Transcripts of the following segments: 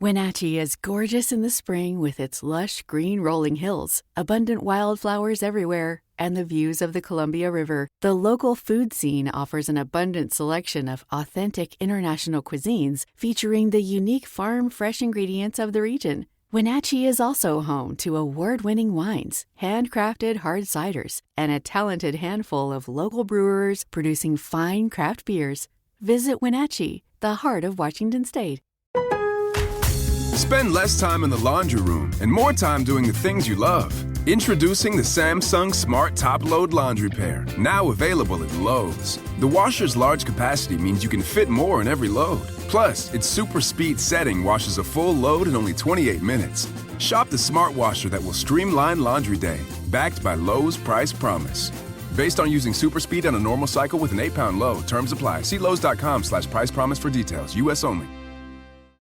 Wenatchee is gorgeous in the spring with its lush green rolling hills, abundant wildflowers everywhere, and the views of the Columbia River. The local food scene offers an abundant selection of authentic international cuisines featuring the unique farm-fresh ingredients of the region. Wenatchee is also home to award-winning wines, handcrafted hard ciders, and a talented handful of local brewers producing fine craft beers. Visit Wenatchee, the heart of Washington State. Spend less time in the laundry room and more time doing the things you love. Introducing the Samsung Smart Top Load Laundry Pair, now available at Lowe's. The washer's large capacity means you can fit more in every load. Plus, its super speed setting washes a full load in only 28 minutes. Shop the smart washer that will streamline laundry day, backed by Lowe's Price Promise. Based on using super speed on a normal cycle with an 8-pound load. Terms apply. See Lowe's.com/price promise for details. U.S. only.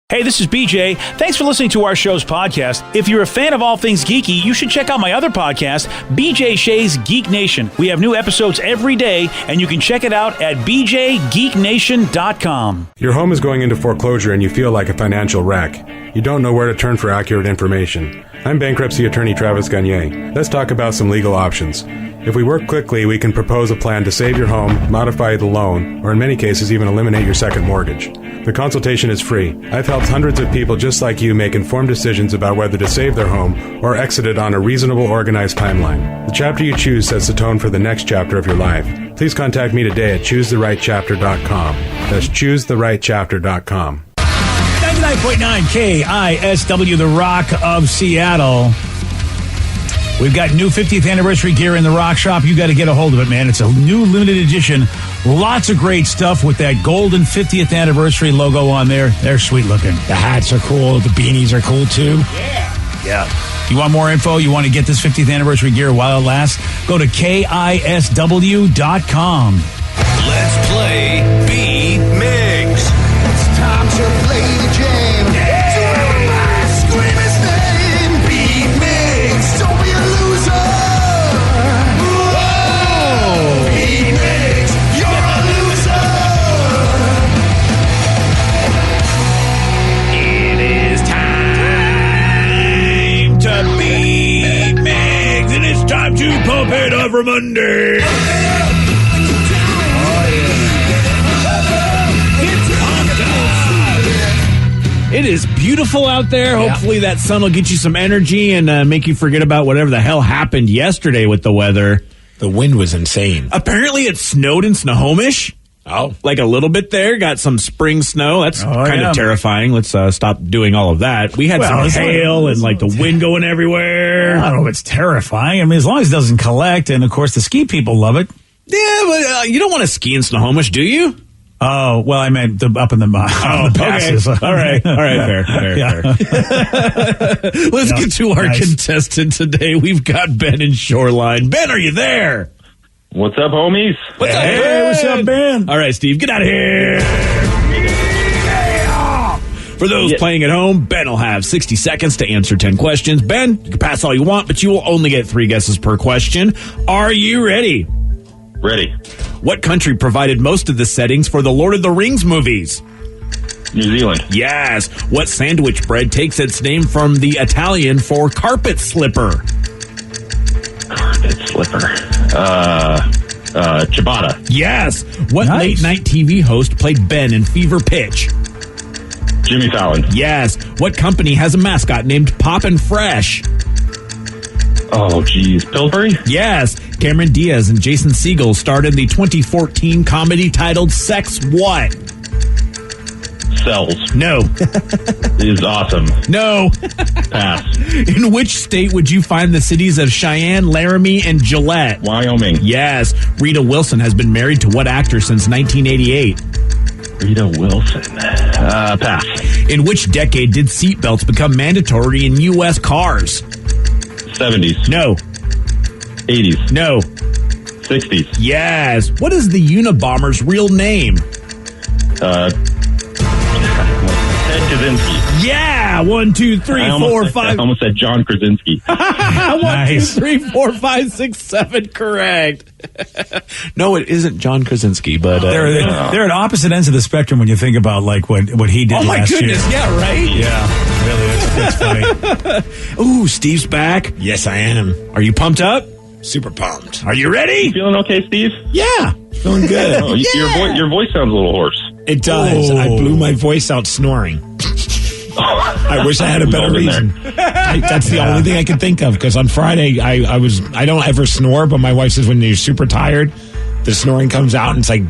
Hey, this is BJ. Thanks for listening to our show's podcast. If you're a fan of all things geeky, you should check out my other podcast, BJ Shea's Geek Nation. We have new episodes every day, and you can check it out at bjgeeknation.com. Your home is going into foreclosure and you feel like a financial wreck. You don't know where to turn for accurate information. I'm bankruptcy attorney Travis Gagne. Let's talk about some legal options. If we work quickly, we can propose a plan to save your home, modify the loan, or in many cases even eliminate your second mortgage. The consultation is free. I've helped hundreds of people just like you make informed decisions about whether to save their home or exit it on a reasonable, organized timeline. The chapter you choose sets the tone for the next chapter of your life. Please contact me today at choosetherightchapter.com. That's choosetherightchapter.com. 99.9 KISW, the Rock of Seattle. We've got new 50th anniversary gear in the Rock Shop. You got to get a hold of it, man. It's a new limited edition. Lots of great stuff with that golden 50th anniversary logo on there. They're sweet looking. The hats are cool. The beanies are cool, too. Yeah. You want more info? You want to get this 50th anniversary gear while it lasts? Go to KISW.com. Let's play B-Migs. It's time to play the game. Yeah. So everybody scream his name. B-Migs, don't be a loser. Whoa. B-Migs, you're a loser. It is time to beat Migs, and it's time to pump it up for Monday. It is beautiful out there. Yeah. Hopefully that sun will get you some energy and make you forget about whatever the hell happened yesterday with the weather. The wind was insane. Apparently it snowed in Snohomish. Oh. Like a little bit there. Got some spring snow. That's kind of terrifying. Let's stop doing all of that. We had some hail and like the wind going everywhere. I don't know if it's terrifying. I mean, as long as it doesn't collect. And, of course, the ski people love it. Yeah, but you don't want to ski in Snohomish, do you? Oh, well, I meant up in the passes. Okay. All right, fair. Let's get to our contestant today. We've got Ben in Shoreline. Ben, are you there? What's up, homies? What's up, Ben? Ben? What's up, Ben? All right, Steve, get out of here. Yeah. For those playing at home, Ben will have 60 seconds to answer 10 questions. Ben, you can pass all you want, but you will only get 3 guesses per question. Are you ready? Ready. What country provided most of the settings for the Lord of the Rings movies? New Zealand. Yes. What sandwich bread takes its name from the Italian for carpet slipper? Carpet slipper. Ciabatta. Yes. What late-night TV host played Ben in Fever Pitch? Jimmy Fallon. Yes. What company has a mascot named Poppin' Fresh? Oh, geez. Pillsbury? Yes. Cameron Diaz and Jason Segel starred in the 2014 comedy titled Sex What? Cells. No. Is awesome. No. Pass. In which state would you find the cities of Cheyenne, Laramie, and Gillette? Wyoming. Yes. Rita Wilson has been married to what actor since 1988? Rita Wilson. Pass. In which decade did seatbelts become mandatory in U.S. cars? 70s. No. 80s. No. 60s. Yes. What is the Unabomber's real name? Ted Kaczynski. Yeah. 1, 2, 3, 4, 5. I almost said John Krasinski. 1, 2, 3, 4, 5, 6, 7. Correct. No, it isn't John Krasinski, but they're at opposite ends of the spectrum when you think about like what he did last year. Oh my goodness! Yeah, right. Yeah. funny. Ooh, Steve's back. Yes, I am. Are you pumped up? Super pumped. Are you ready? Feeling okay, Steve? Yeah, feeling good. Oh, your voice sounds a little hoarse. It does. Oh. I blew my voice out snoring. I wish I had a We've better all been reason. That's the only thing I could think of, because on Friday I don't ever snore, but my wife says when you're super tired, the snoring comes out and it's like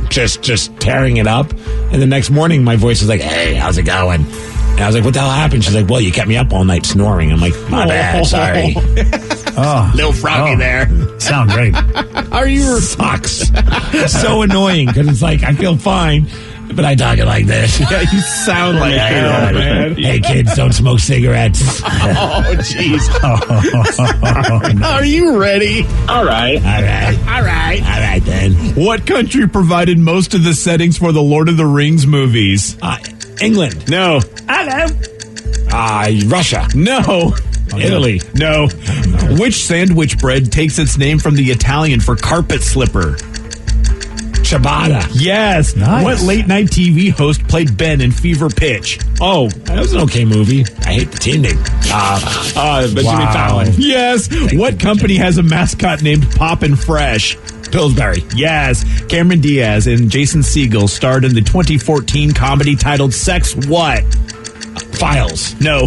just tearing it up. And the next morning my voice is like, "Hey, how's it going?" And I was like, "What the hell happened?" She's like, "Well, you kept me up all night snoring." I'm like, "My bad, sorry." Oh, Little froggy there. Sound great. Are you sucks? So annoying, because it's like I feel fine, but I talk it like this. Yeah, you sound like hell, man. Hey kids, don't smoke cigarettes. Oh, jeez. Are you ready? All right. All right then. What country provided most of the settings for the Lord of the Rings movies? England. No. Russia. No. Italy. No. Which sandwich bread takes its name from the Italian for carpet slipper? Ciabatta. Yes. Nice. What late night TV host played Ben in Fever Pitch? Oh, that was an okay movie. I hate the ending. But Jimmy Fallon. Yes. What company has a mascot named Poppin' Fresh? Pillsbury. Yes. Cameron Diaz and Jason Segel starred in the 2014 comedy titled Sex What? Files. No.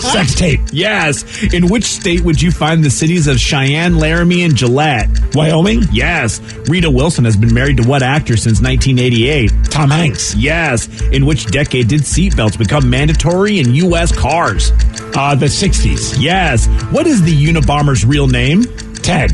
Sex tape. Yes. In which state would you find the cities of Cheyenne, Laramie, and Gillette? Wyoming. Yes. Rita Wilson has been married to what actor since 1988? Tom Hanks. Yes. In which decade did seatbelts become mandatory in U.S. cars? The 60s. Yes. What is the Unabomber's real name? Ted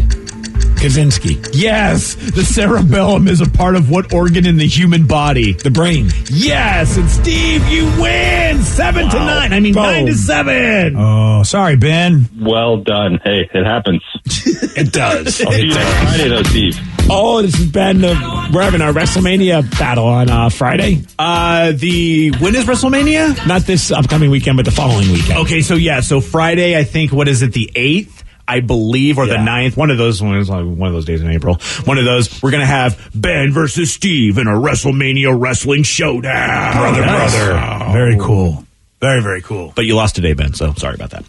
Kaczynski. Yes. The cerebellum is a part of what organ in the human body? The brain. Yes. And Steve, you win 7-9. I mean, Boom. 9-7. Oh, sorry, Ben. Well done. Hey, it happens. It does. I'll see you next Friday, though, Steve. Oh, this has been we're having our WrestleMania battle on Friday. When is WrestleMania? Not this upcoming weekend, but the following weekend. Okay, so Friday, I think, what is it, the 8th? I believe, or the 9th, one of those days in April. One of those, we're going to have Ben versus Steve in a WrestleMania wrestling showdown. Brother. Very cool. Very, very cool. But you lost today, Ben, so sorry about that.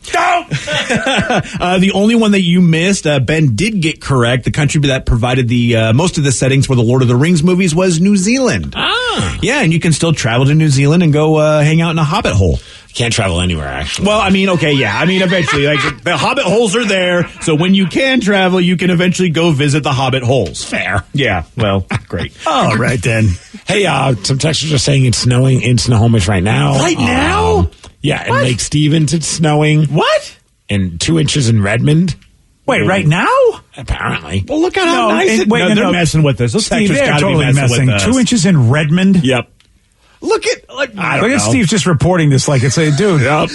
The only one that you missed, Ben did get correct. The country that provided the most of the settings for the Lord of the Rings movies was New Zealand. Yeah, and you can still travel to New Zealand and go hang out in a hobbit hole. Can't travel anywhere, actually. Well, I mean, okay, yeah. I mean, eventually, like, the hobbit holes are there, so when you can travel, you can eventually go visit the hobbit holes. Fair. Yeah, well, great. All right, then. Hey, some texters are saying it's snowing in Snohomish right now. Right now? Yeah, in Lake Stevens it's snowing. What? And 2 inches in Redmond. Wait, right now? Apparently. Well, look at how nice it... wait, no, they're messing with us. Those Steve, texters they're gotta totally be messing with us. 2 inches in Redmond? Yep. Look at... Like, I don't Look at know. Steve just reporting this like it's a dude. Yep.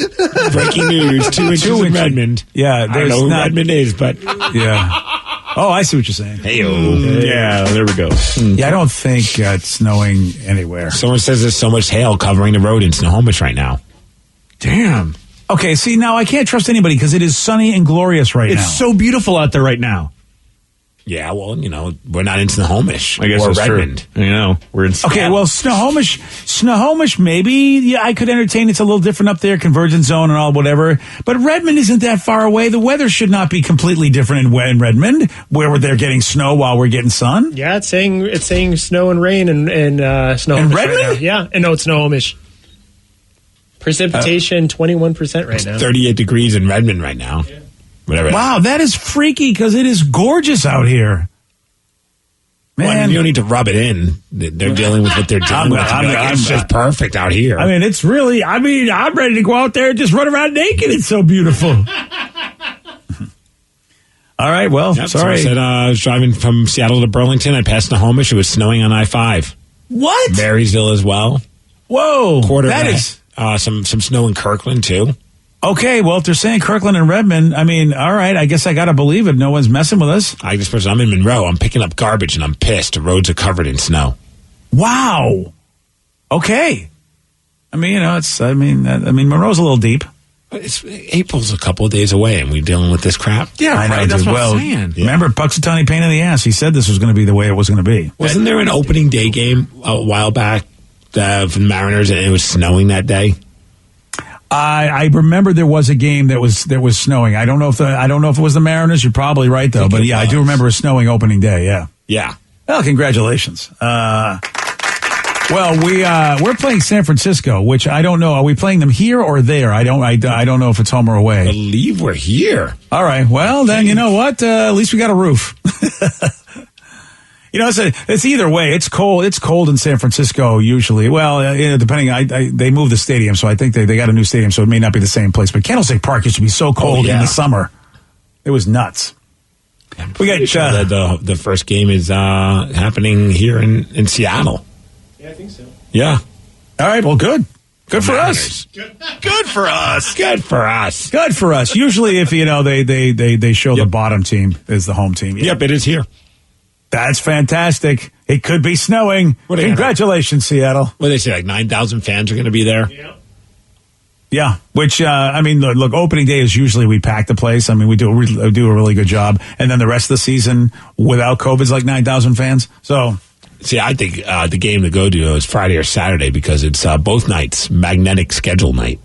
Breaking news. 2 inches in Redmond. Yeah, I don't there's know who not... Redmond is, but... Yeah. Oh, I see what you're saying. Hey-o. Yeah, there we go. Yeah, I don't think it's snowing anywhere. Someone says there's so much hail covering the road in Snohomish right now. Damn. Okay, see, now I can't trust anybody because it is sunny and glorious right now. It's so beautiful out there right now. Yeah, well, we're not in Snohomish. I guess or that's Redmond. true. You know, we're in... Okay, well, Snohomish, maybe. Yeah, I could entertain. It's a little different up there, convergence zone and all, whatever. But Redmond isn't that far away. The weather should not be completely different in Redmond, where they're getting snow while we're getting sun. Yeah, it's saying snow and rain and Snohomish In right Redmond? now. Yeah, and no, it's Snohomish. Precipitation 21% right now. 38 degrees in Redmond right now. Yeah. Whatever. Wow, that is freaky because it is gorgeous out here. Man, Well, I mean, you don't need to rub it in. They're dealing with what they're dealing with. It's just perfect out here. I mean, it's really, I'm ready to go out there and just run around naked. It's so beautiful. All right, well, Yep, sorry. So I said I was driving from Seattle to Burlington. I passed Snohomish. It was snowing on I-5. What? Marysville as well. Whoa. That is some snow in Kirkland, too. Okay, well, if they're saying Kirkland and Redmond, I mean, all right, I guess I got to believe it. No one's messing with us. I'm in Monroe. I'm picking up garbage, and I'm pissed. The roads are covered in snow. Wow. Okay. I mean, Monroe's a little deep. April's a couple of days away, and we're dealing with this crap. Yeah, I know, right. That's dude. what Well, I'm saying. remember, Puxatawny pain in the ass. He said this was going to be the way it was going to be. Wasn't there an opening day game a while back for the Mariners, and it was snowing that day? I remember there was a game that was snowing. I don't know if it was the Mariners. You're probably right though. But yeah, I do remember it snowing opening day. Yeah. Yeah. Well, congratulations. Well, we're playing San Francisco, which I don't know. Are we playing them here or there? I don't know if it's home or away. I believe we're here. All right. Well, then you know what? At least we got a roof. It's either way. It's cold. It's cold in San Francisco usually. Well, depending. They moved the stadium, so I think they got a new stadium, so it may not be the same place. But Candlestick Park used to be so cold in the summer. It was nuts. We got the first game is happening here in Seattle. Yeah, I think so. Yeah. All right. Well, good. Good for us. Good for us. Good for us. Good for us. Usually, if they show the bottom team is the home team. Yep, it is here. That's fantastic. It could be snowing. Congratulations, Seattle. What they say, like 9,000 fans are going to be there? Yeah. Yeah, which, look, opening day is usually we pack the place. I mean, we do a really good job. And then the rest of the season without COVID is like 9,000 fans. So, see, I think the game to go to is Friday or Saturday because it's both nights, magnetic schedule night.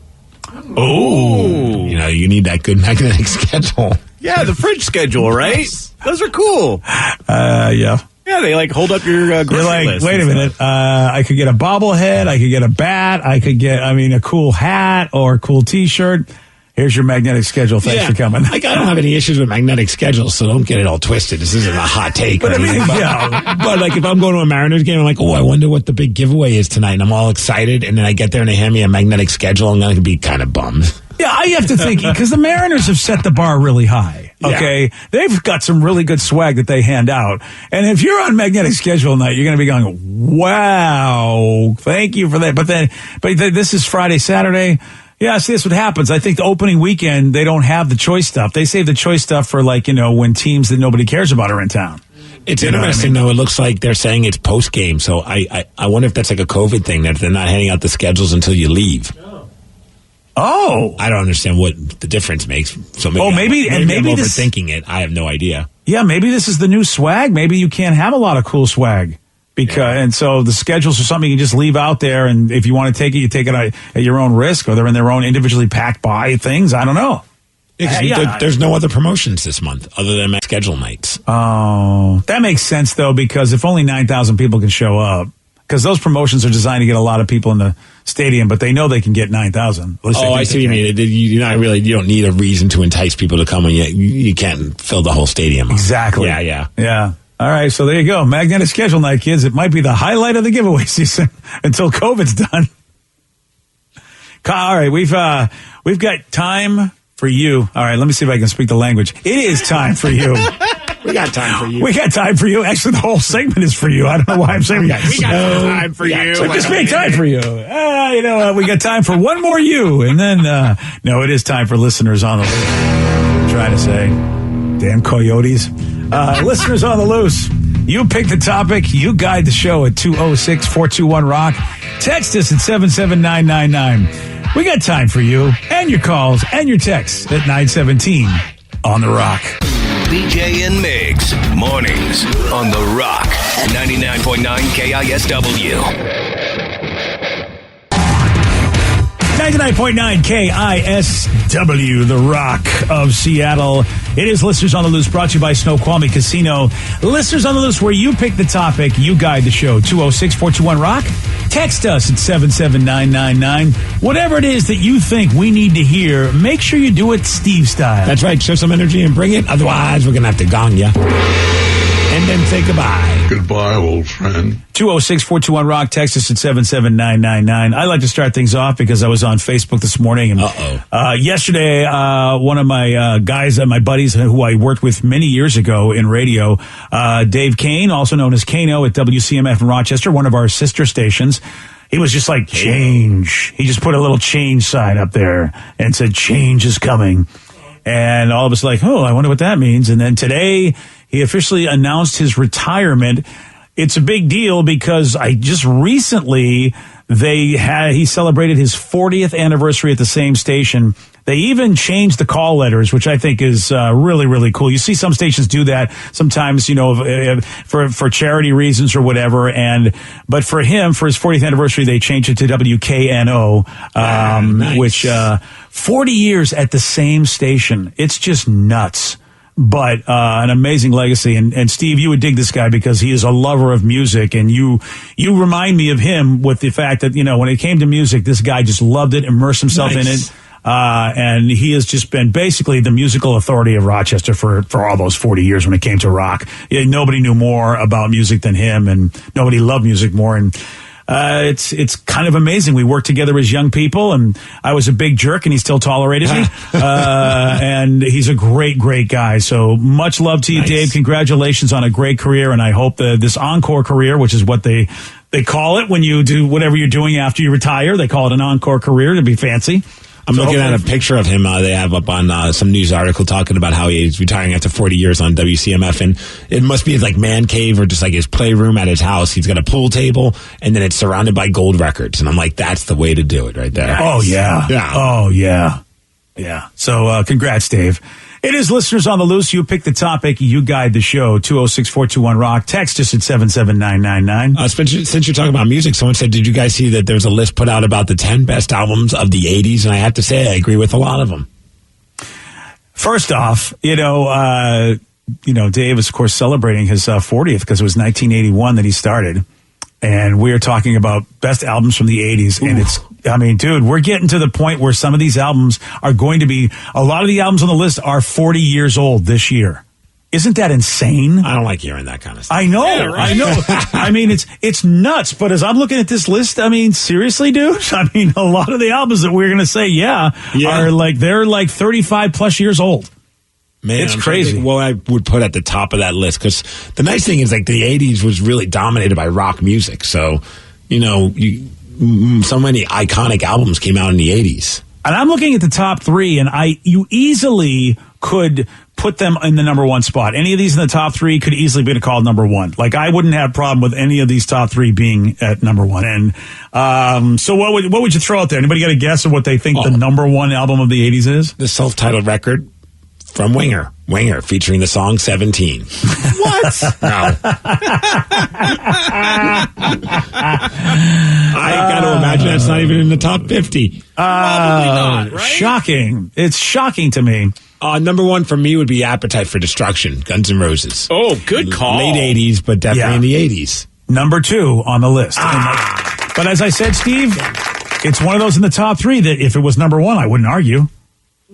Oh. You need that good magnetic schedule. Yeah, the fridge schedule, right? Those are cool. Yeah. Yeah, they like hold up your grocery You're like, list. wait a minute. I could get a bobblehead. I could get a bat. I could get, a cool hat or a cool T-shirt. Here's your magnetic schedule. Thanks for coming. I don't have any issues with magnetic schedules, so don't get it all twisted. This isn't a hot take. But like if I'm going to a Mariners game, I'm like, I wonder what the big giveaway is tonight. And I'm all excited. And then I get there and they hand me a magnetic schedule. I'm going to be kind of bummed. Yeah, I have to think, because the Mariners have set the bar really high, okay? Yeah. They've got some really good swag that they hand out. And if you're on magnetic schedule night, you're going to be going, wow, thank you for that. But this is Friday, Saturday. Yeah, see, that's what happens. I think the opening weekend, they don't have the choice stuff. They save the choice stuff for, when teams that nobody cares about are in town. It's interesting, though. It looks like they're saying it's post-game. So I wonder if that's like a COVID thing, that they're not handing out the schedules until you leave. Oh, I don't understand what the difference makes. So maybe I'm this, overthinking it. I have no idea. Yeah, maybe this is the new swag. Maybe you can't have a lot of cool swag and so the schedules are something you can just leave out there. And if you want to take it, you take it at your own risk, or they're in their own individually packed by things. I don't know. There's no other promotions this month other than my schedule nights. Oh, that makes sense though, because if only 9,000 people can show up. Because those promotions are designed to get a lot of people in the stadium, but they know they can get 9,000. I see what you mean. You don't need a reason to entice people to come, and you can't fill the whole stadium up. Exactly. Yeah. All right, so there you go. Magnetic schedule night, kids. It might be the highlight of the giveaway season until COVID's done. All right, we've got time for you. All right, let me see if I can speak the language. It is time for you. We got time for you. We got time for you. Actually, the whole segment is for you. I don't know why I'm saying we got time for you. So just make time for you. We got time for one more you. And then, no, it is time for listeners on the loose. I'm trying to say, damn coyotes. Listeners on the loose. You pick the topic. You guide the show at 206-421-ROCK. Text us at 77999. We got time for you and your calls and your texts at 917 on the Rock. BJ and Migs, mornings on The Rock, 99.9 KISW. 99.9 KISW, The Rock of Seattle. It is Listeners on the Loose, brought to you by Snoqualmie Casino. Listeners on the Loose, where you pick the topic, you guide the show. 206-421-ROCK. Text us at 77999. Whatever it is that you think we need to hear, make sure you do it Steve style. That's right. Show some energy and bring it. Otherwise, we're going to have to gong you. And then say goodbye. Goodbye, old friend. 206-421-ROCK. Text us at 77999. I like to start things off because I was on Facebook this morning. And yesterday, one of my guys, my buddies who I worked with many years ago in radio, Dave Kane, also known as Kano at WCMF in Rochester, one of our sister stations. He was just like, change. He just put a little change sign up there and said, change is coming. And all of us like, I wonder what that means. And then today, he officially announced his retirement. It's a big deal because I just recently, he celebrated his 40th anniversary at the same station They even changed the call letters, which I think is really, really cool. You see some stations do that sometimes, for charity reasons or whatever. But for him, for his 40th anniversary, they changed it to WKNO, nice. which 40 years at the same station. It's just nuts. But an amazing legacy. And Steve, you would dig this guy because he is a lover of music. And you remind me of him with the fact that, when it came to music, this guy just loved it, immersed himself in it. And he has just been basically the musical authority of Rochester for all those 40 years when it came to rock. Nobody knew more about music than him, and nobody loved music more. And it's kind of amazing. We worked together as young people, and I was a big jerk, and he still tolerated me. And he's a great, great guy. So much love to you, nice. Dave. Congratulations on a great career, and I hope this encore career, which is what they call it when you do whatever you're doing after you retire. They call it an encore career to be fancy. I'm looking at a picture of him they have up on some news article talking about how he's retiring after 40 years on WCMF, and it must be his man cave or just his playroom at his house. He's got a pool table, and then it's surrounded by gold records, and I'm like, that's the way to do it right there. Nice. Oh, yeah. Oh, yeah. Yeah. So congrats, Dave. It is Listeners on the Loose. You pick the topic. You guide the show. 206-421-ROCK. Text us at 77999. Since you're talking about music, someone said, did you guys see that there's a list put out about the 10 best albums of the 80s? And I have to say, I agree with a lot of them. First off, Dave is, of course, celebrating his 40th because it was 1981 that he started. And we're talking about best albums from the 80s. Ooh. And dude, we're getting to the point where some of these albums are going to be, a lot of the albums on the list are 40 years old this year. Isn't that insane? I don't like hearing that kind of stuff. I know, yeah, right? I know. it's nuts. But as I'm looking at this list, seriously, dude, a lot of the albums that we're going to say, are they're 35 plus years old. Man, it's crazy. What I would put at the top of that list, because the nice thing is the 80s was really dominated by rock music. So, so many iconic albums came out in the 80s. And I'm looking at the top three, and you easily could put them in the number one spot. Any of these in the top three could easily be called number one. I wouldn't have a problem with any of these top three being at number one. And so what would you throw out there? Anybody got a guess of what they think the number one album of the 80s is? The self-titled record. From Winger, featuring the song 17. What? No. I got to imagine that's not even in the top 50. Probably not, right? Shocking. It's shocking to me. Number one for me would be Appetite for Destruction, Guns N' Roses. Oh, good call. Late 80s, but definitely in the 80s. Number two on the list. But as I said, Steve, it's one of those in the top three that if it was number one, I wouldn't argue.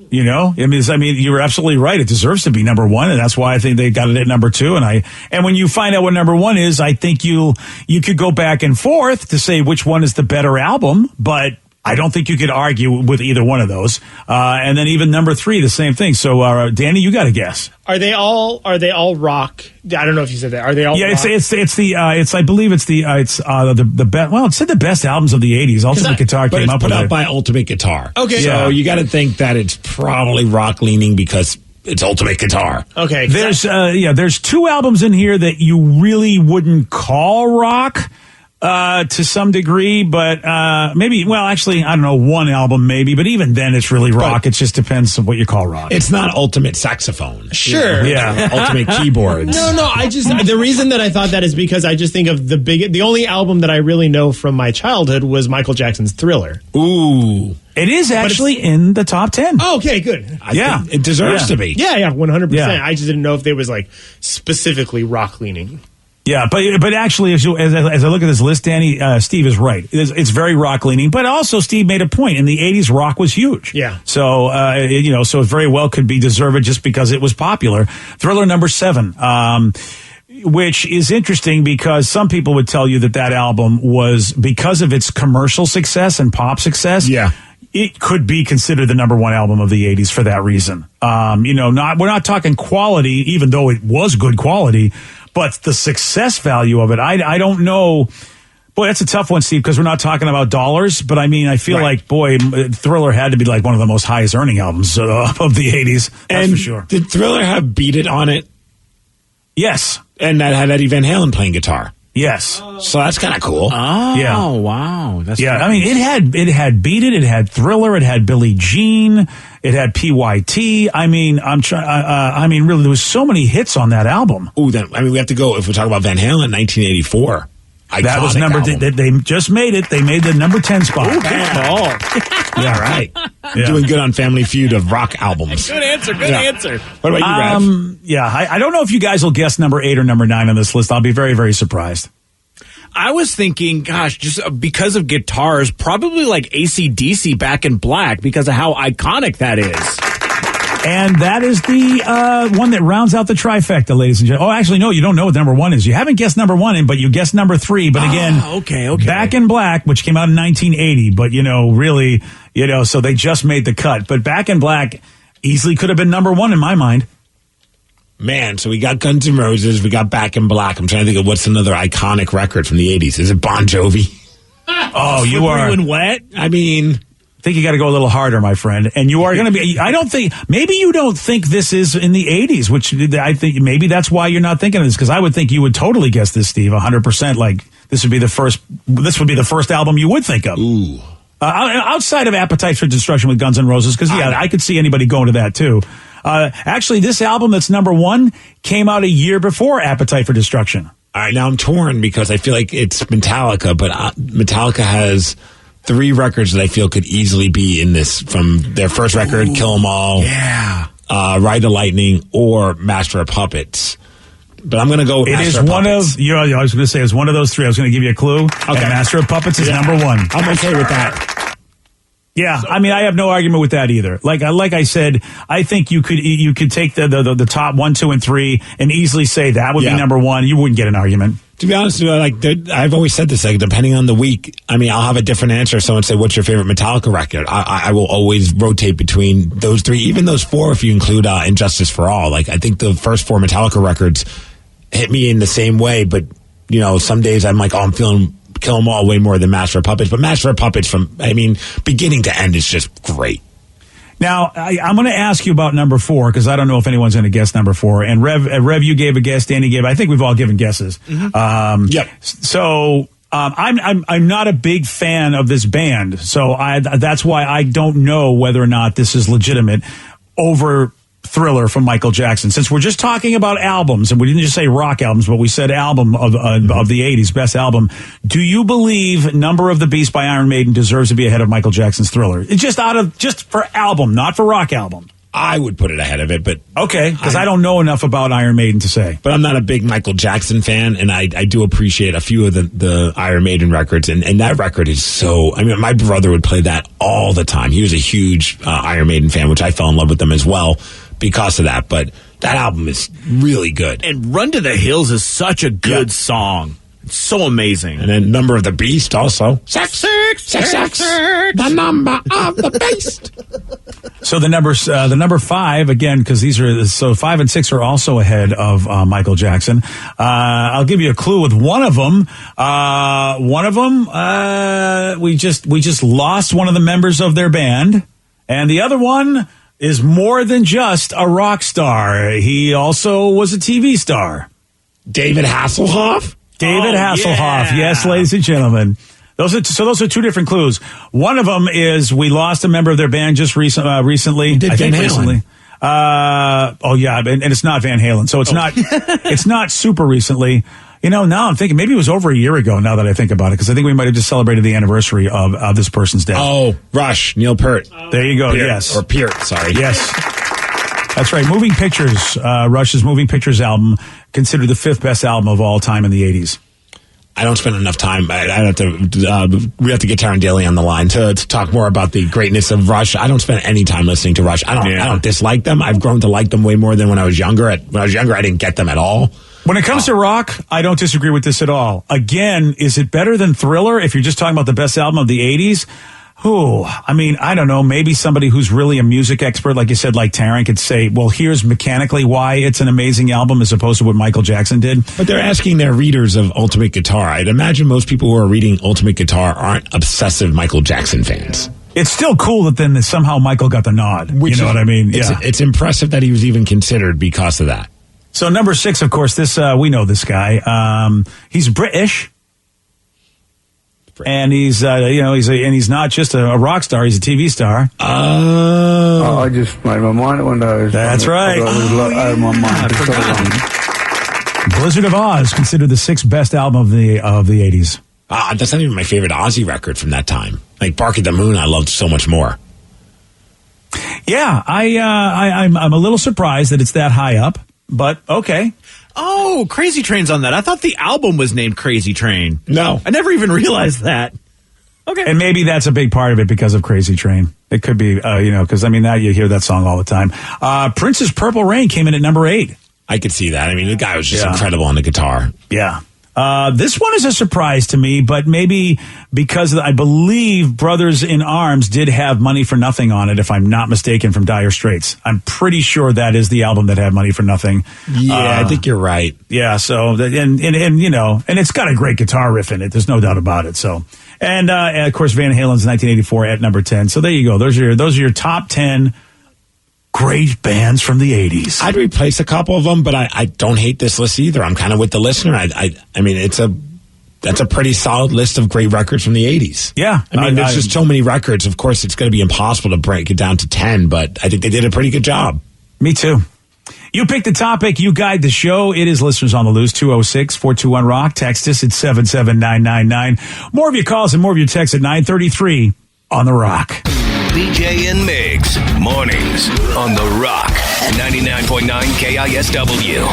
You're absolutely right. It deserves to be number one, and that's why I think they got it at number two. And when you find out what number one is, I think you could go back and forth to say which one is the better album, but I don't think you could argue with either one of those. And then even number three, the same thing. So, Danny, you got to guess. Are they all rock? I don't know if you said that. Are they all? Yeah, rock? I believe it's the best. Well, it said the best albums of the 80s. Ultimate Guitar came up with it. Put out by Ultimate Guitar. Okay, so you got to think that it's probably rock leaning because it's Ultimate Guitar. Okay, there's two albums in here that you really wouldn't call rock. To some degree, but maybe, I don't know, one album maybe, but even then it's really rock. It just depends on what you call rock. It's not ultimate saxophone. Sure. Yeah. Ultimate keyboards. No, the reason that I thought that is because I just think of the only album that I really know from my childhood was Michael Jackson's Thriller. Ooh. It is actually in the top 10. Oh, okay, good. I think it deserves to be. Yeah, 100%. Yeah. I just didn't know if they was specifically rock leaning. Yeah, but actually, as I look at this list, Danny, Steve is right. It's very rock leaning, but also Steve made a point. In the 80s, rock was huge. Yeah. So, so it very well could be deserved just because it was popular. Thriller number 7, which is interesting because some people would tell you that album was, because of its commercial success and pop success. Yeah. It could be considered the number one album of the 80s for that reason. We're not talking quality, even though it was good quality. But the success value of it, I don't know. Boy, that's a tough one, Steve, because we're not talking about dollars. But I feel like, Thriller had to be one of the most highest earning albums of the 80s. That's for sure. Did Thriller have Beat It on it? Yes. And that had Eddie Van Halen playing guitar. Yes. So that's kind of cool. Oh, Yeah. wow. That's Yeah, great. I mean, it had Beat It, it had Thriller, it had Billie Jean, it had PYT. I mean, really, there was so many hits on that album. Ooh, then we have to go. If we talk about Van Halen, 1984. That was number. They just made it. They made the number 10 spot. Yeah, right. Yeah. Doing good on Family Feud of rock albums. Good answer. Good answer. What about you, Rev? Yeah, I don't know if you guys will guess number 8 or number 9 on this list. I'll be very, very surprised. I was thinking, gosh, just because of guitars, probably like AC/DC Back in Black because of how iconic that is. And that is the one that rounds out the trifecta, ladies and gentlemen. Oh, actually, no, you don't know what number 1 is. You haven't guessed number 1, but you guessed number 3. But again, okay. Back in Black, which came out in 1980, but, really, so they just made the cut. But Back in Black easily could have been number 1 in my mind. Man, so we got Guns N' Roses, we got Back in Black. I'm trying to think of what's another iconic record from the 80s. Is it Bon Jovi? Oh, you are. When wet? I mean, I think you got to go a little harder, my friend. And you are going to be, I don't think, maybe you don't think this is in the 80s, which I think maybe that's why you're not thinking of this, because I would think you would totally guess this, Steve, 100%. Like, this would be the first album you would think of. Ooh. Outside of Appetite for Destruction with Guns N' Roses, because, I could see anybody going to that, too. Actually, this album that's number 1 came out a year before Appetite for Destruction. All right, now I'm torn because I feel like it's Metallica, but Metallica has 3 records that I feel could easily be in this, from their first record, Kill 'Em All, Ride the Lightning, or Master of Puppets. But I'm going to go with Master of Puppets. I was going to say, it's one of those 3. I was going to give you a clue. Okay. And Master of Puppets is number 1. I'm okay with that. Yeah, I mean, I have no argument with that either. Like I said, I think you could take the top 1, 2, and 3 and easily say that would be number 1. You wouldn't get an argument. To be honest, I've always said this, depending on the week, I mean, I'll have a different answer. Someone say, what's your favorite Metallica record? I will always rotate between those 3, even those 4 if you include Injustice for All. I think the first 4 Metallica records hit me in the same way, but, some days I'm like, I'm feeling Kill 'Em All way more than Master of Puppets. But Master of Puppets, from beginning to end, is just great. Now, I'm going to ask you about number 4, because I don't know if anyone's going to guess number 4. And Rev, you gave a guess. Danny gave. I think we've all given guesses. Mm-hmm. Yep. So I'm not a big fan of this band. So that's why I don't know whether or not this is legitimate over Thriller from Michael Jackson. Since we're just talking about albums, and we didn't just say rock albums, but we said album of the 80s, best album. Do you believe Number of the Beast by Iron Maiden deserves to be ahead of Michael Jackson's Thriller? It's just for album, not for rock album. I would put it ahead of it, but okay, because I don't know enough about Iron Maiden to say. But I'm not a big Michael Jackson fan, and I do appreciate a few of the Iron Maiden records, and that record is so. I mean, my brother would play that all the time. He was a huge Iron Maiden fan, which I fell in love with them as well because of that. But that album is really good. And Run to the Hills is such a good song. It's so amazing. And then Number of the Beast also. Sex, the number of the beast. So the number 5 again, because these are 5 and 6 are also ahead of Michael Jackson. I'll give you a clue with one of them. We just lost one of the members of their band, and the other one is more than just a rock star. He also was a TV star. David Hasselhoff. David Hasselhoff. Yes, ladies and gentlemen. Those are 2 different clues. One of them is we lost a member of their band just recently. Did Van Halen. Recently. And it's not Van Halen, so it's not it's not super recently. Now I'm thinking maybe it was over a year ago. Now that I think about it, because I think we might have just celebrated the anniversary of this person's death. Oh, Rush, Neil Peart. There you go. Peart, yes, or Peart. Sorry. Yes. That's right. Moving Pictures, Rush's Moving Pictures album, considered the 5th best album of all time in the 80s. I don't spend enough time. We have to get Taryn Daly on the line to talk more about the greatness of Rush. I don't spend any time listening to Rush. I don't dislike them. I've grown to like them way more than when I was younger. When I was younger, I didn't get them at all. When it comes to rock, I don't disagree with this at all. Again, is it better than Thriller if you're just talking about the best album of the 80s? I mean, I don't know. Maybe somebody who's really a music expert, like you said, like Taryn, could say, well, here's mechanically why it's an amazing album as opposed to what Michael Jackson did. But they're asking their readers of Ultimate Guitar. I'd imagine most people who are reading Ultimate Guitar aren't obsessive Michael Jackson fans. It's still cool that then somehow Michael got the nod. You know what I mean? It's impressive that he was even considered because of that. So number 6, of course, this we know this guy. He's British. And he's, he's not just a rock star; he's a TV star. I just made my mind at one day. That's right. Out of my mind. Blizzard of Oz, considered the 6th best album of the 80s. That's not even my favorite Ozzy record from that time. Like Bark at the Moon, I loved so much more. Yeah, I'm a little surprised that it's that high up, but okay. Oh, Crazy Train's on that. I thought the album was named Crazy Train. No. I never even realized that. Okay. And maybe that's a big part of it because of Crazy Train. It could be, because, now you hear that song all the time. Prince's Purple Rain came in at number 8. I could see that. I mean, the guy was just incredible on the guitar. Yeah. This one is a surprise to me, but maybe because I believe Brothers in Arms did have Money for Nothing on it, if I'm not mistaken, from Dire Straits. I'm pretty sure that is the album that had Money for Nothing. Yeah, I think you're right. Yeah, so, and it's got a great guitar riff in it. There's no doubt about it. So, and of course, Van Halen's 1984 at number 10. So there you go. Those are your top 10 great bands from the 80s. I'd replace a couple of them, but I don't hate this list either. I'm kind of with the listener. I mean, that's a pretty solid list of great records from the 80s. Yeah. I mean, there's just so many records. Of course, it's going to be impossible to break it down to 10, but I think they did a pretty good job. Me too. You pick the topic, you guide the show. It is Listeners on the Loose, 206-421-ROCK. Text us at 77999. More of your calls and more of your texts at 933 on The Rock. BJ and Migs, mornings on The Rock, 99.9 KISW.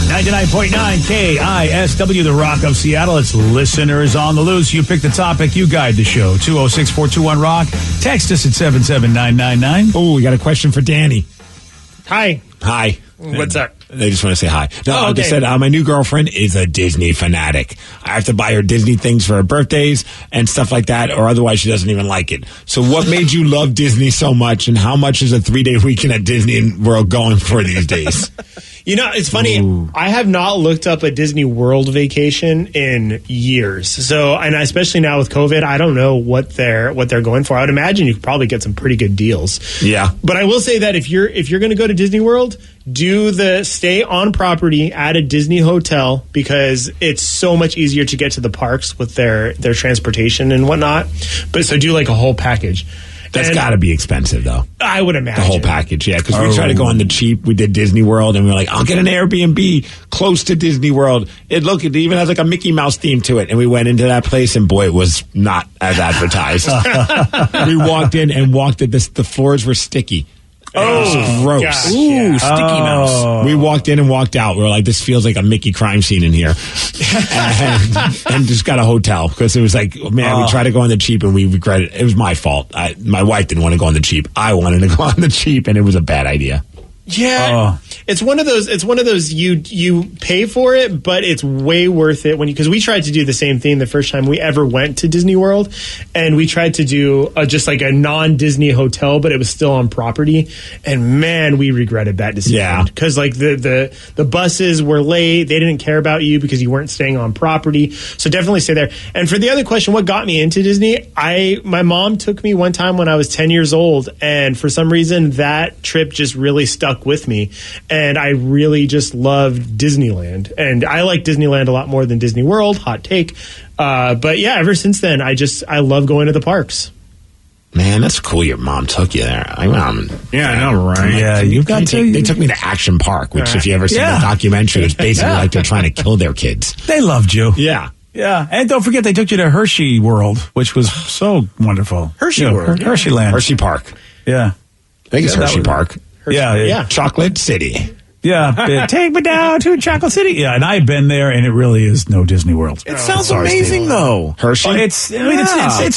99.9 KISW, The Rock of Seattle. It's Listeners on the Loose. You pick the topic, you guide the show. 206-421-ROCK. Text us at 77999. Oh, we got a question for Danny. Hi. Hi. What's up? They just want to say hi. No, okay. They said my new girlfriend is a Disney fanatic. I have to buy her Disney things for her birthdays and stuff like that, or otherwise she doesn't even like it. So what made you love Disney so much, and how much is a 3-day weekend at Disney World going for these days? It's funny. Ooh. I have not looked up a Disney World vacation in years. So, and especially now with COVID, I don't know what they're going for. I would imagine you could probably get some pretty good deals. Yeah. But I will say that if you're going to go to Disney World, do the stay on property at a Disney hotel, because it's so much easier to get to the parks with their transportation and whatnot. But so do like a whole package. That's got to be expensive, though. I would imagine. The whole package, yeah. Because we tried to go on the cheap. We did Disney World, and we were like, I'll get an Airbnb close to Disney World. It even has like a Mickey Mouse theme to it. And we went into that place, and boy, it was not as advertised. We walked in and the floors were sticky. Oh, it was gross. Gosh, Ooh, yeah. sticky mouse. We walked in and walked out. We were like, this feels like a Mickey crime scene in here. and just got a hotel, because it was like, man, we tried to go on the cheap and we regret it. It was my fault. My wife didn't want to go on the cheap. I wanted to go on the cheap, and it was a bad idea. Yeah, it's one of those you pay for it, but it's way worth it because we tried to do the same thing the first time we ever went to Disney World, and we tried to do just like a non-Disney hotel, but it was still on property, and man, we regretted that decision. Yeah, because like the buses were late, they didn't care about you because you weren't staying on property. So definitely stay there. And for the other question, what got me into Disney? My mom took me one time when I was 10 years old, and for some reason that trip just really stuck with me, and I really just loved Disneyland, and I like Disneyland a lot more than Disney World. Hot take, but yeah, ever since then I love going to the parks. Man, that's cool. Your mom took you there. Yeah, I know, right? Yeah, they took me to Action Park, which if you ever seen the documentary, it's basically like they're trying to kill their kids. They loved you. Yeah. Yeah, and don't forget they took you to Hershey World, which was so wonderful. Hershey World, Hersheyland, Hershey Park. Yeah, I think it's Hershey Park. Yeah. Chocolate City. Yeah, take me down to Chocolate City. Yeah, and I've been there, and it really is no Disney World. It sounds amazing, though. Hershey. It's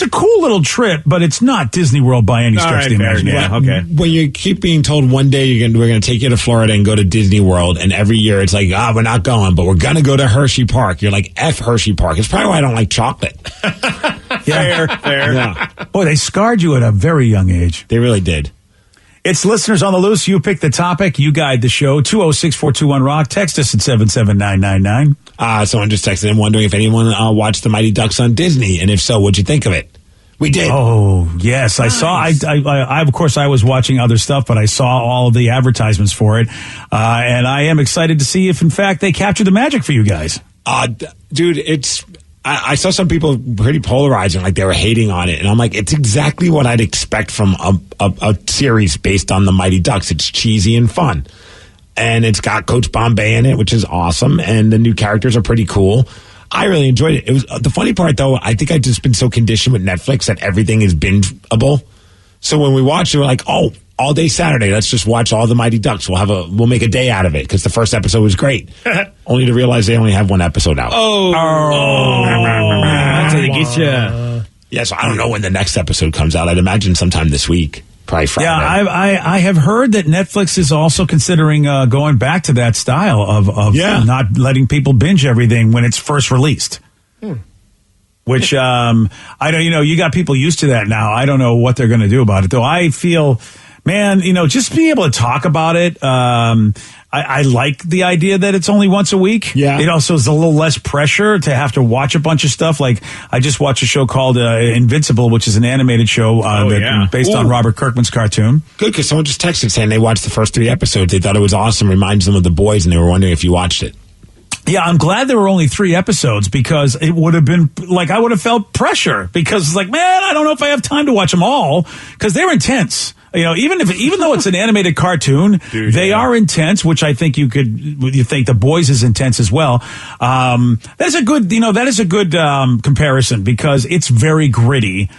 a cool little trip, but it's not Disney World by any stretch of the imagination. Yeah, okay. When you keep being told one day we're going to take you to Florida and go to Disney World, and every year it's like, we're not going, but we're going to go to Hershey Park. You're like, F Hershey Park. It's probably why I don't like chocolate. Fair. Yeah. Boy, they scarred you at a very young age. They really did. It's Listeners on the Loose. You pick the topic. You guide the show. 206-421-ROCK. Text us at 77999. Someone just texted in wondering if anyone watched the Mighty Ducks on Disney, and if so, what'd you think of it? We did. Oh, yes. I saw, I of course, I was watching other stuff, but I saw all of the advertisements for it. And I am excited to see if, in fact, they capture the magic for you guys. Dude, I saw some people pretty polarizing, like they were hating on it. And I'm like, it's exactly what I'd expect from a series based on the Mighty Ducks. It's cheesy and fun. And it's got Coach Bombay in it, which is awesome. And the new characters are pretty cool. I really enjoyed it. It was the funny part, though. I think I've just been so conditioned with Netflix that everything is bingeable. So when we watched it, we're like, oh, all day Saturday, let's just watch all the Mighty Ducks. We'll make a day out of it because the first episode was great. Only to realize they only have one episode out. That's how they get you. Yeah, so I don't know when the next episode comes out. I'd imagine sometime this week. Probably Friday. Yeah, I have heard that Netflix is also considering going back to that style of not letting people binge everything when it's first released. Which I don't, you got people used to that now. I don't know what they're going to do about it, though. I feel, man, just being able to talk about it. I like the idea that it's only once a week. Yeah. It also is a little less pressure to have to watch a bunch of stuff. Like, I just watched a show called Invincible, which is an animated show based on Robert Kirkman's cartoon. Good, because someone just texted saying they watched the first 3 episodes. They thought it was awesome. Reminds them of The Boys, and they were wondering if you watched it. Yeah, I'm glad there were only 3 episodes because it would have been like I would have felt pressure because it's like, man, I don't know if I have time to watch them all because they're intense. Even though it's an animated cartoon, they are intense, which I think you think The Boys is intense as well. That is a good comparison because it's very gritty.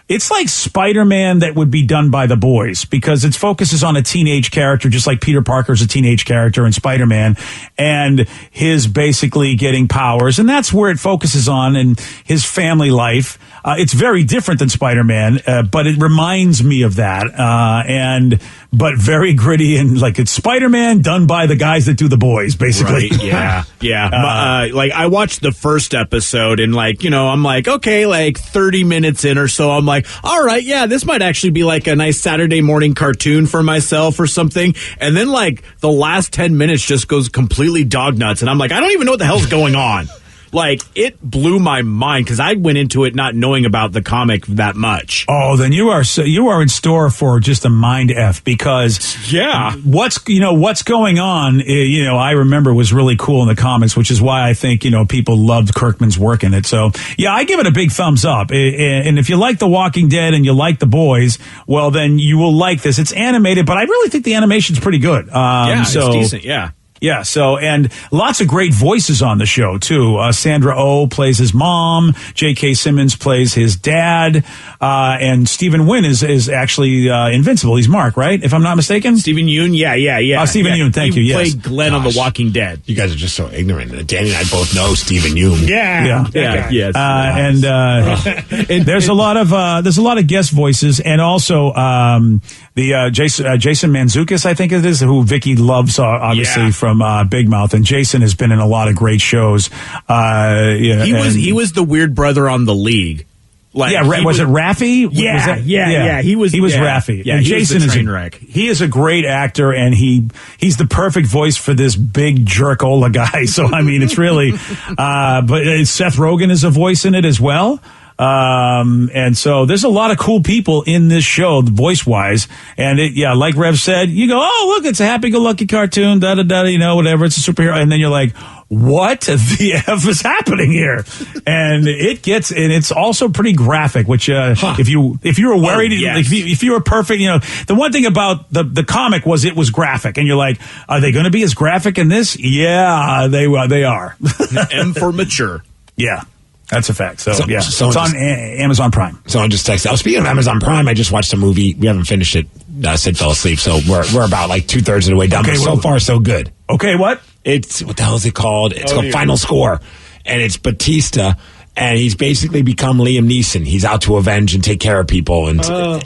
It's like Spider-Man that would be done by The Boys because its focuses on a teenage character, just like Peter Parker's a teenage character in Spider-Man, and his basically getting powers. And that's where it focuses on in his family life. It's very different than Spider-Man, but it reminds me of that. But very gritty and like it's Spider-Man done by the guys that do The Boys, basically. Right, yeah. Like I watched the first episode and I'm like, okay, like 30 minutes in or so, I'm like, all right, yeah, this might actually be like a nice Saturday morning cartoon for myself or something. And then like the last 10 minutes just goes completely dog nuts. And I'm like, I don't even know what the hell's going on. Like, it blew my mind because I went into it not knowing about the comic that much. Oh, then you are in store for just a mind F because what's going on, I remember was really cool in the comics, which is why I think, people loved Kirkman's work in it. So, yeah, I give it a big thumbs up. And if you like The Walking Dead and you like The Boys, well, then you will like this. It's animated, but I really think the animation's pretty good. It's decent, yeah. Yeah, and lots of great voices on the show, too. Sandra Oh plays his mom, J.K. Simmons plays his dad, and Stephen Yeun is actually Invincible. He's Mark, right? If I'm not mistaken? Stephen Yeun, yeah. Stephen Yeun, thank you, yes. He played Glenn on The Walking Dead. You guys are just so ignorant. Danny and I both know Stephen Yeun. Yeah. Yes. And there's a lot of guest voices, and also Jason Mantzoukas, I think it is, who Vicky loves, obviously, from Big Mouth, and Jason has been in a lot of great shows. He was the weird brother on The League. Like, was it Raffi? Yeah. He was Raffi. Yeah, and Jason is a wreck. He is a great actor, and he's the perfect voice for this big jerkola guy. So I mean, it's really. But Seth Rogen is a voice in it as well. And so there's a lot of cool people in this show, voice wise. And like Rev said, you go, oh, look, it's a happy-go-lucky cartoon, whatever. It's a superhero. And then you're like, what the F is happening here? And it's also pretty graphic, which, if you were worried, if you were perfect, the one thing about the comic was it was graphic. And you're like, are they going to be as graphic in this? Yeah, they are. M for mature. Yeah. That's a fact. So it's on Amazon Prime. Someone just texted. Speaking of Amazon Prime, I just watched a movie. We haven't finished it. Sid fell asleep, so we're about like 2/3 of the way done. Okay, so far, so good. Okay, what the hell is it called? It's called Final Score, and it's Batista, and he's basically become Liam Neeson. He's out to avenge and take care of people, and a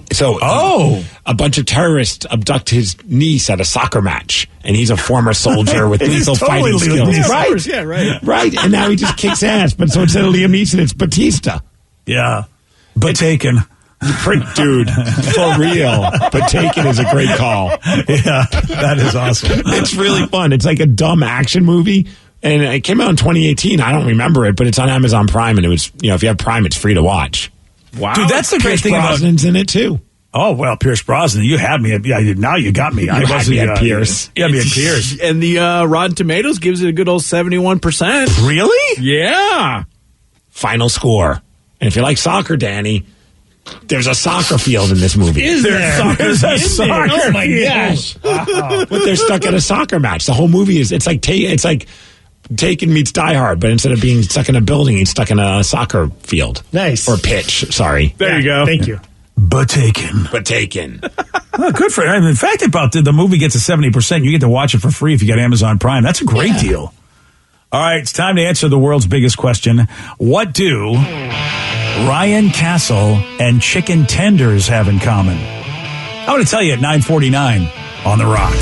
bunch of terrorists abduct his niece at a soccer match, and he's a former soldier with lethal fighting skills. Right? Yeah, right. Right, and now he just kicks ass. But so instead of Liam Neeson, it's Batista. Yeah, but taken. Dude, for real. But Taken is a great call. Yeah, that is awesome. It's really fun. It's like a dumb action movie. And it came out in 2018. I don't remember it, but it's on Amazon Prime. And it was, if you have Prime, it's free to watch. Wow. Dude, that's the great Pierce thing about Brosnan's in it, too. Oh, well, Pierce Brosnan, you had me. Now you got me. You had me at Pierce. Yeah, me at Pierce. And the Rotten Tomatoes gives it a good old 71%. Really? Yeah. Final score. And if you like soccer, Danny, there's a soccer field in this movie. Is there? There's a soccer Oh, my field. gosh. But they're stuck at a soccer match. The whole movie is, it's like Taken meets Die Hard, but instead of being stuck in a building, he's stuck in a soccer field. Nice. Or pitch, sorry. There you go. Thank you. But taken. Well, good for him. In fact, about the movie gets a 70%. You get to watch it for free if you got Amazon Prime. That's a great deal. All right, it's time to answer the world's biggest question. What do Ryan Castle and chicken tenders have in common? I'm going to tell you at 9:49 on The Rock.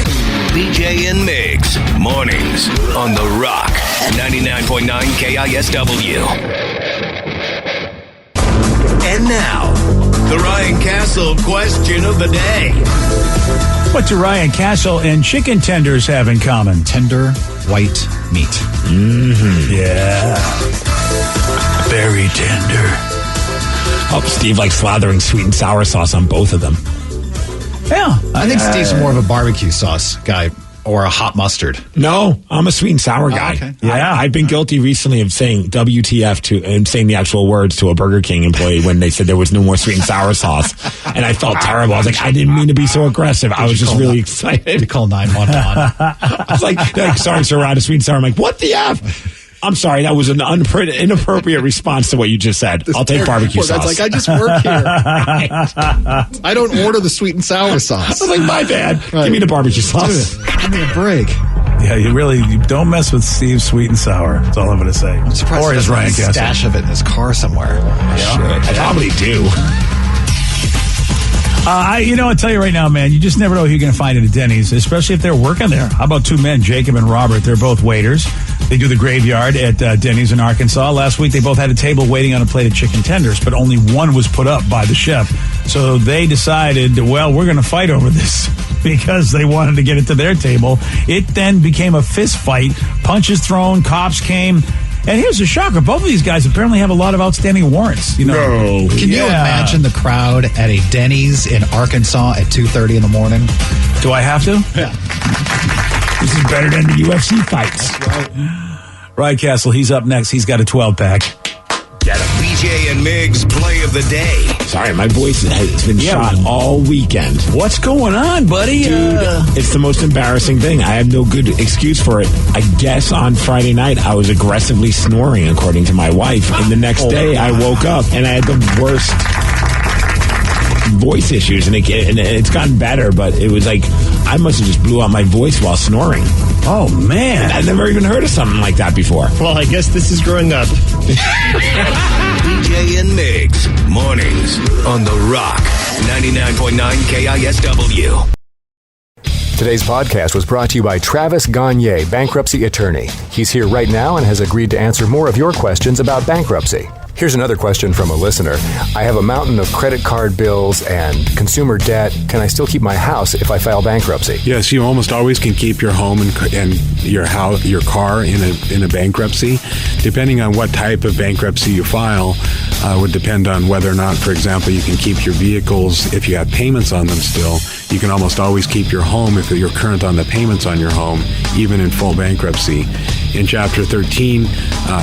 BJ and Migs, mornings on The Rock, 99.9 KISW. And now, the Ryan Castle question of the day. What do Ryan Castle and chicken tenders have in common? Tender white meat. Yeah. Very tender. Oh, Steve likes slathering sweet and sour sauce on both of them. Yeah. I think Steve's more of a barbecue sauce guy or a hot mustard. No, I'm a sweet and sour guy. Okay. Yeah. I've been guilty recently of saying WTF and saying the actual words to a Burger King employee when they said there was no more sweet and sour sauce. And I felt terrible. I was like, I didn't mean to be so aggressive. I was just really excited. You call 911. I was like, sorry, sir, we're out of sweet and sour. I'm like, what the F? I'm sorry, that was an inappropriate response to what you just said. I'll take barbecue sauce. That's like, I just work here. I don't order the sweet and sour sauce. I was like, my bad. Right. Give me the barbecue sauce. Give me a break. Yeah, you don't mess with Steve's sweet and sour. That's all I'm going to say. I'm surprised or he his doesn't have Ryan a Castle. stash of it in his car somewhere. I probably do. I'll tell you right now, man, you just never know who you're going to find at a Denny's, especially if they're working there. How about two men, Jacob and Robert? They're both waiters. They do the graveyard at Denny's in Arkansas. Last week, they both had a table waiting on a plate of chicken tenders, but only one was put up by the chef. So they decided, well, we're going to fight over this because they wanted to get it to their table. It then became a fist fight. Punches thrown, cops came. And here's the shocker. Both of these guys apparently have a lot of outstanding warrants. Can you imagine the crowd at a Denny's in Arkansas at 2:30 in the morning? Do I have to? Yeah. This is better than the UFC fights. Ryan Castle, he's up next. He's got a 12-pack. Get a BJ and Migs play of the day. Sorry, my voice has been shot all weekend. What's going on, buddy? Dude, it's the most embarrassing thing. I have no good excuse for it. I guess on Friday night, I was aggressively snoring, according to my wife. And the next day, I woke up and I had the worst voice issues. And it's gotten better, but it was like I must have just blew out my voice while snoring. Oh, man. I'd never even heard of something like that before. Well, I guess this is growing up. BJ and Migs, mornings on The Rock, 99.9 KISW. Today's podcast was brought to you by Travis Gagne, bankruptcy attorney. He's here right now and has agreed to answer more of your questions about bankruptcy. Here's another question from a listener. I have a mountain of credit card bills and consumer debt. Can I still keep my house if I file bankruptcy? Yes, you almost always can keep your home and your house, your car in a bankruptcy. Depending on what type of bankruptcy you file, would depend on whether or not, for example, you can keep your vehicles if you have payments on them still. You can almost always keep your home if you're current on the payments on your home, even in full bankruptcy. In Chapter 13,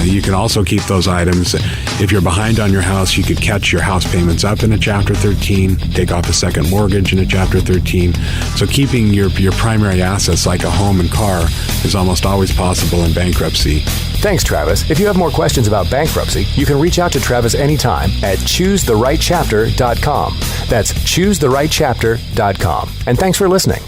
you can also keep those items. If you're behind on your house, you could catch your house payments up in a Chapter 13, take off a second mortgage in a Chapter 13. So keeping your primary assets like a home and car is almost always possible in bankruptcy. Thanks, Travis. If you have more questions about bankruptcy, you can reach out to Travis anytime at choosetherightchapter.com. That's choosetherightchapter.com. And thanks for listening.